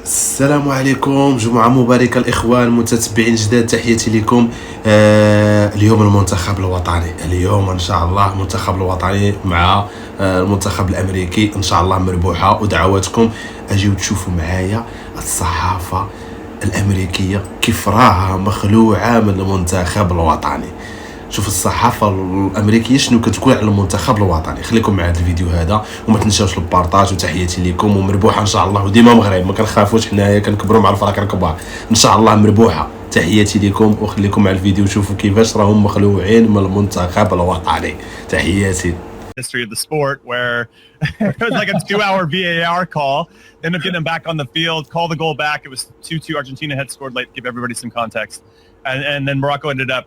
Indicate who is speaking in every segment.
Speaker 1: السلام عليكم، جمعة مباركة الإخوان المتتبعين الجداد، تحياتي لكم. اليوم المنتخب الوطني، اليوم إن شاء الله المنتخب الوطني مع المنتخب الأمريكي، إن شاء الله مربوحة، ودعواتكم أجيو تشوفوا معايا الصحافة الأمريكية كيف راها مخلوعة من المنتخب الوطني. شوف الصحافه الامريكيه شنو كتقول على المنتخب الوطني. خليكم مع هذا الفيديو هذا وما تنساوش البارطاج، وتحياتي لكم ومربوحه ان شاء الله. وديما مغرب ما كنخافوش، حنايا كنكبروا مع الفراك الكبار، ان شاء الله مربوحه. تحياتي لكم وخليكم مع الفيديو وشوفوا كيفاش راهم مخلوعين من المنتخب الوطني. تحياتي.
Speaker 2: History of the sport where it was like a 2-hour VAR call, end up getting them back on the field, call the goal back. It was 2-2. Argentina had scored late, give everybody some context, and then Morocco ended up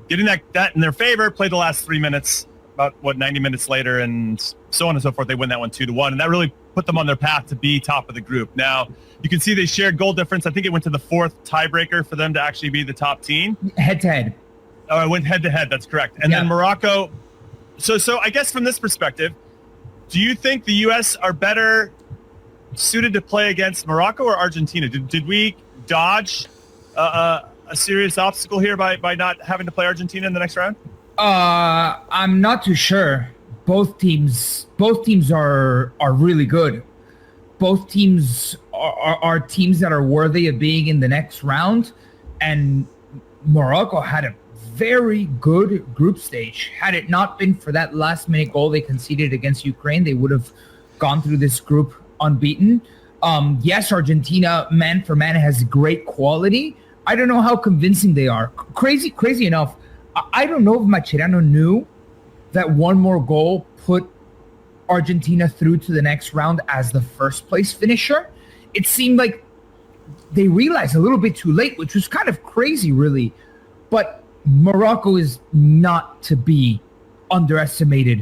Speaker 2: getting that in their favor, played the last 3 minutes, about 90 minutes later, and so on and so forth. They win that one 2-1, and that really put them on their path to be top of the group. Now you can see they shared goal difference. I think it went to the fourth tiebreaker for them to actually be the top team.
Speaker 3: Head to head.
Speaker 2: Oh, it went head to head. That's correct. And then Morocco. So I guess from this perspective, do you think the U.S. are better suited to play against Morocco or Argentina? Did we dodge a serious obstacle here by not having to play Argentina in the next round?
Speaker 3: I'm not too sure. Both teams are really good. Both teams are teams that are worthy of being in the next round, and Morocco had a very good group stage. Had it not been for that last minute goal they conceded against Ukraine, they would have gone through this group unbeaten. Yes, Argentina man for man has great quality. I don't know how convincing they are. Crazy enough, I don't know if Mascherano knew that one more goal put Argentina through to the next round as the first place finisher. It seemed like they realized a little bit too late, which was kind of crazy, really. But Morocco is not to be underestimated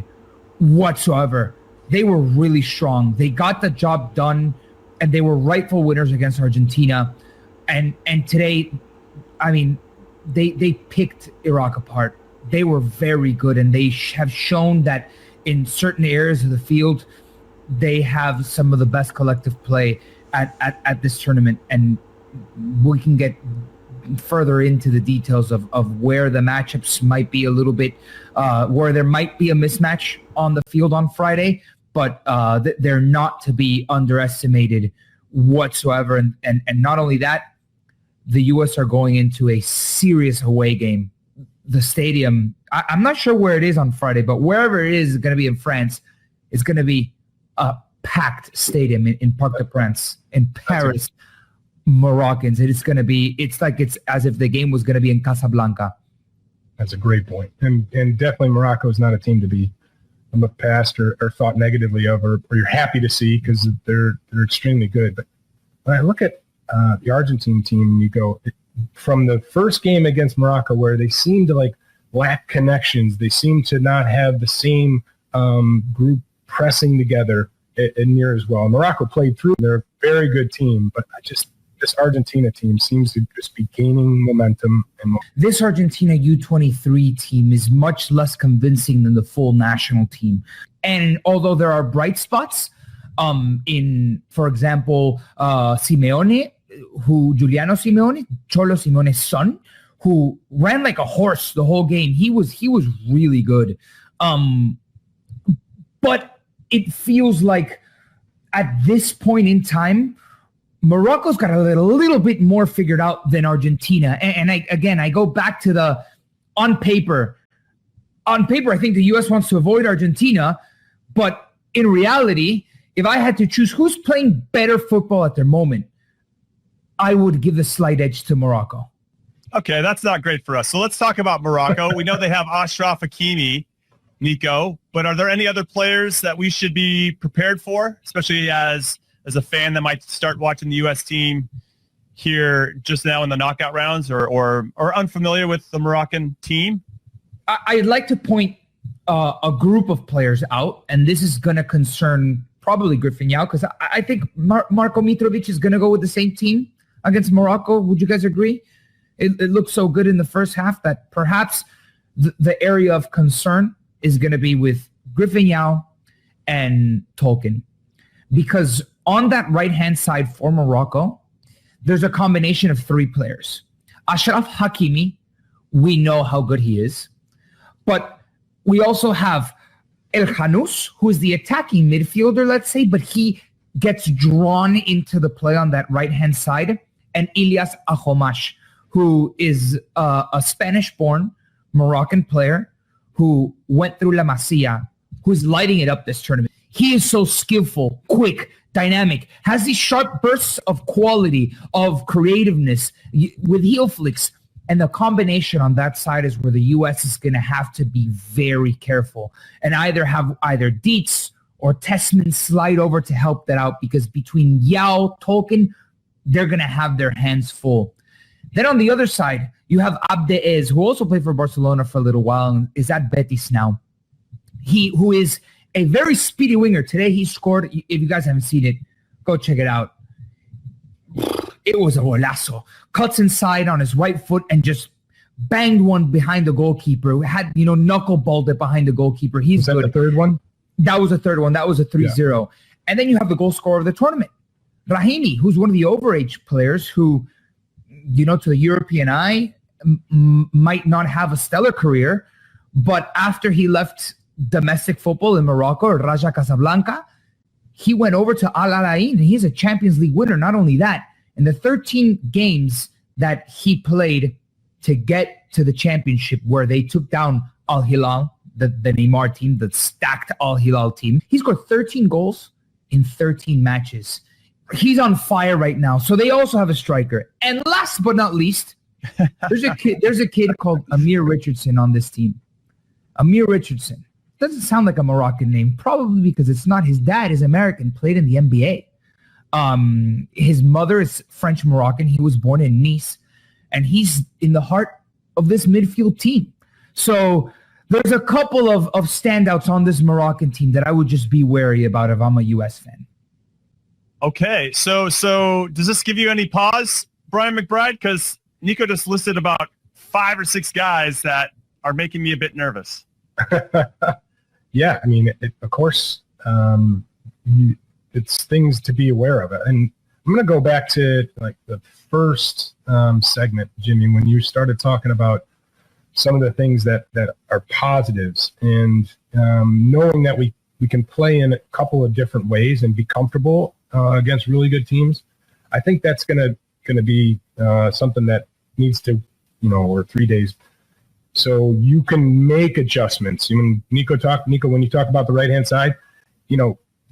Speaker 3: whatsoever. They were really strong. They got the job done, and they were rightful winners against Argentina. And today, I mean, they picked Iraq apart. They were very good, and they have shown that in certain areas of the field, they have some of the best collective play at this tournament. And we can get further into the details of where the matchups might be a little bit, where there might be a mismatch on the field on Friday, but they're not to be underestimated whatsoever. And not only that, the U.S. are going into a serious away game. The stadium, I'm not sure where it is on Friday, but wherever it is going to be in France, it's going to be a packed stadium in Parc des Princes in Paris. Moroccans, it's like it's as if the game was going to be in Casablanca.
Speaker 4: That's a great point. And definitely Morocco is not a team to be passed or thought negatively of, or you're happy to see, because they're extremely good. But when I look at the Argentine team, you go from the first game against Morocco, where they seem to lack connections. They seem to not have the same group pressing together near as well. Morocco played through. They're a very good team, but this Argentina team seems to just be gaining momentum.
Speaker 3: This Argentina U23 team is much less convincing than the full national team. And although there are bright spots, for example, Simeone, Giuliano Simeone, Cholo Simeone's son, who ran like a horse the whole game. He was really good. But it feels like at this point in time, Morocco's got a little bit more figured out than Argentina. And I go back to on paper, I think the U.S. wants to avoid Argentina. But in reality, if I had to choose who's playing better football at their moment, I would give the slight edge to Morocco.
Speaker 2: Okay, that's not great for us. So let's talk about Morocco. We know they have Achraf Hakimi, Nico, but are there any other players that we should be prepared for, especially as a fan that might start watching the U.S. team here just now in the knockout rounds, or unfamiliar with the Moroccan team?
Speaker 3: I'd like to point a group of players out, and this is going to concern probably Griffin Yao, because I think Marko Mitrovic is going to go with the same team against Morocco. Would you guys agree? It looked so good in the first half that perhaps the area of concern is going to be with Griffin Yao and Tolkien, because on that right-hand side for Morocco, there's a combination of three players. Ashraf Hakimi, we know how good he is. But we also have El Khanous, who is the attacking midfielder, let's say, but he gets drawn into the play on that right-hand side. And Ilyas Ahomash, who is a Spanish-born Moroccan player who went through La Masia, who's lighting it up this tournament. He is so skillful, quick, dynamic, has these sharp bursts of quality, of creativeness with heel flicks. And the combination on that side is where the U.S. is going to have to be very careful and either Dietz or Tessman slide over to help that out, because between Yao, Tolkien, they're going to have their hands full. Then on the other side, you have Abdeez, who also played for Barcelona for a little while and is at Betis now. Who is a very speedy winger. Today he scored. If you guys haven't seen it, go check it out. It was a golazo. Cuts inside on his right foot and just banged one behind the goalkeeper. Had, knuckleballed it behind the goalkeeper. He's good.
Speaker 4: Was that the third one?
Speaker 3: That was the third one. That was a 3-0. Yeah. And then you have the goal scorer of the tournament, Rahimi, who's one of the overage players who, to the European eye, might not have a stellar career. But after he left domestic football in Morocco, or Raja Casablanca, he went over to Al Alain, and he's a Champions League winner. Not only that, in the 13 games that he played to get to the championship, where they took down Al Hilal, the Neymar team, the stacked Al Hilal team, he scored 13 goals in 13 matches. He's on fire right now. So they also have a striker. And last but not least, there's a kid called Amir Richardson on this team. Amir Richardson. Doesn't sound like a Moroccan name, probably because it's not. His dad is American, played in the NBA. His mother is French Moroccan. He was born in Nice, and he's in the heart of this midfield team. So there's a couple of standouts on this Moroccan team that I would just be wary about if I'm a U.S. fan.
Speaker 2: Okay, so does this give you any pause, Brian McBride? Because Nico just listed about 5 or 6 guys that are making me a bit nervous.
Speaker 4: Yeah, I mean, of course, it's things to be aware of. And I'm going to go back to like the first segment, Jimmy, when you started talking about some of the things that are positives, and knowing that we can play in a couple of different ways and be comfortable against really good teams. I think that's going to be something that needs to, or 3 days. So you can make adjustments. When Nico, when you talk about the right-hand side,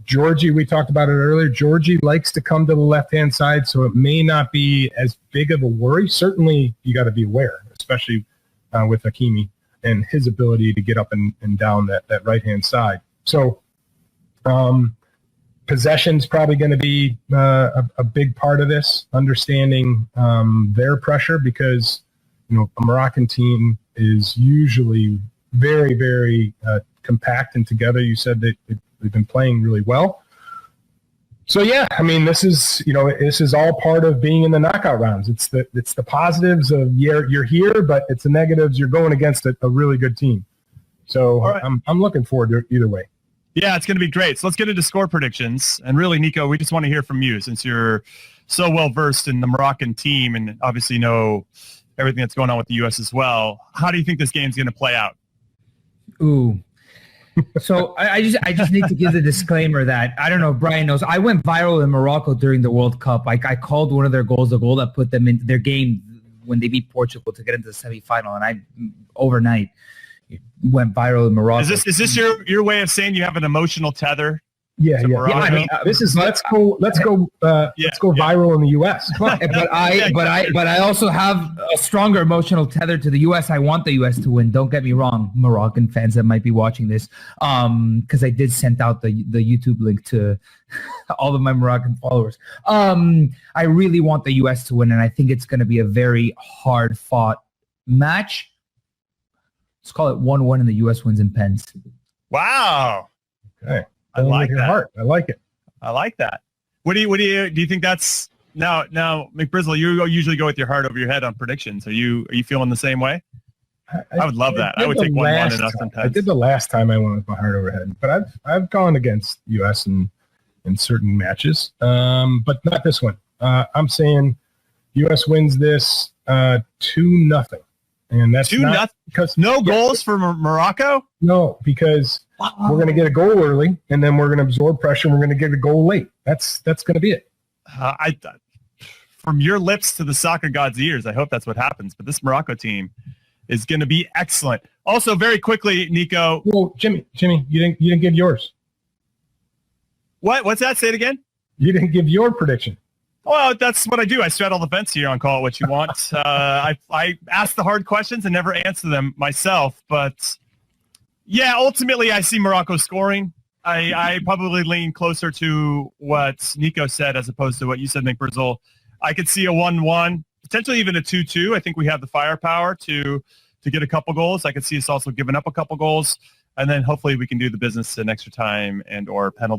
Speaker 4: Georgie, we talked about it earlier. Georgie likes to come to the left-hand side, so it may not be as big of a worry. Certainly, you got to be aware, especially with Hakimi and his ability to get up and down that right-hand side. So possession's probably going to be a big part of this, understanding their pressure, because a Moroccan team is usually very, very compact and together. You said that they've been playing really well. So yeah, I mean, this is all part of being in the knockout rounds. It's the positives of you're here, but it's the negatives. You're going against a really good team. So right. I'm looking forward to it either way.
Speaker 2: Yeah, it's going to be great. So let's get into score predictions. And really, Nico, we just want to hear from you, since you're so well versed in the Moroccan team and obviously know everything that's going on with the U.S. as well. How do you think this game's going to play out?
Speaker 3: Ooh. So I just need to give the disclaimer that, I don't know if Brian knows, I went viral in Morocco during the World Cup. I called one of their goals, the goal that put them into their game when they beat Portugal to get into the semifinal. And I overnight went viral in Morocco.
Speaker 2: Is this your way of saying you have an emotional tether?
Speaker 4: Yeah. I mean, this is let's go viral in the U.S.
Speaker 3: But I also have a stronger emotional tether to the U.S. I want the U.S. to win. Don't get me wrong, Moroccan fans that might be watching this, because I did send out the YouTube link to all of my Moroccan followers. I really want the U.S. to win, and I think it's going to be a very hard-fought match. Let's call it 1-1, and the U.S. wins in pens.
Speaker 2: Wow.
Speaker 4: Okay.
Speaker 2: I like that.
Speaker 4: Heart. I like it.
Speaker 2: I like that. Do you think that's now McBrizzle, you usually go with your heart over your head on predictions. Are you feeling the same way? I would love that. I would take 1-1 in us sometimes.
Speaker 4: I did the last time I went with my heart over head, but I've gone against US in certain matches. But not this one. I'm saying U.S. wins this 2-0, and that's
Speaker 2: 2-0
Speaker 4: because
Speaker 2: no goals for Morocco.
Speaker 4: No, because we're going to get a goal early, and then we're going to absorb pressure, and we're going to get a goal late. That's going to be it.
Speaker 2: From your lips to the soccer god's ears, I hope that's what happens. But this Morocco team is going to be excellent. Also, very quickly, Nico.
Speaker 4: Well, Jimmy, you didn't give yours.
Speaker 2: What's that? Say it again.
Speaker 4: You didn't give your prediction.
Speaker 2: Well, that's what I do. I straddle the fence here on Call It What You Want. I ask the hard questions and never answer them myself. But, yeah, ultimately I see Morocco scoring. I probably lean closer to what Nico said as opposed to what you said, Nick Brazil. I could see a 1-1, potentially even a 2-2. I think we have the firepower to get a couple goals. I could see us also giving up a couple goals. And then hopefully we can do the business in extra time and or penalty.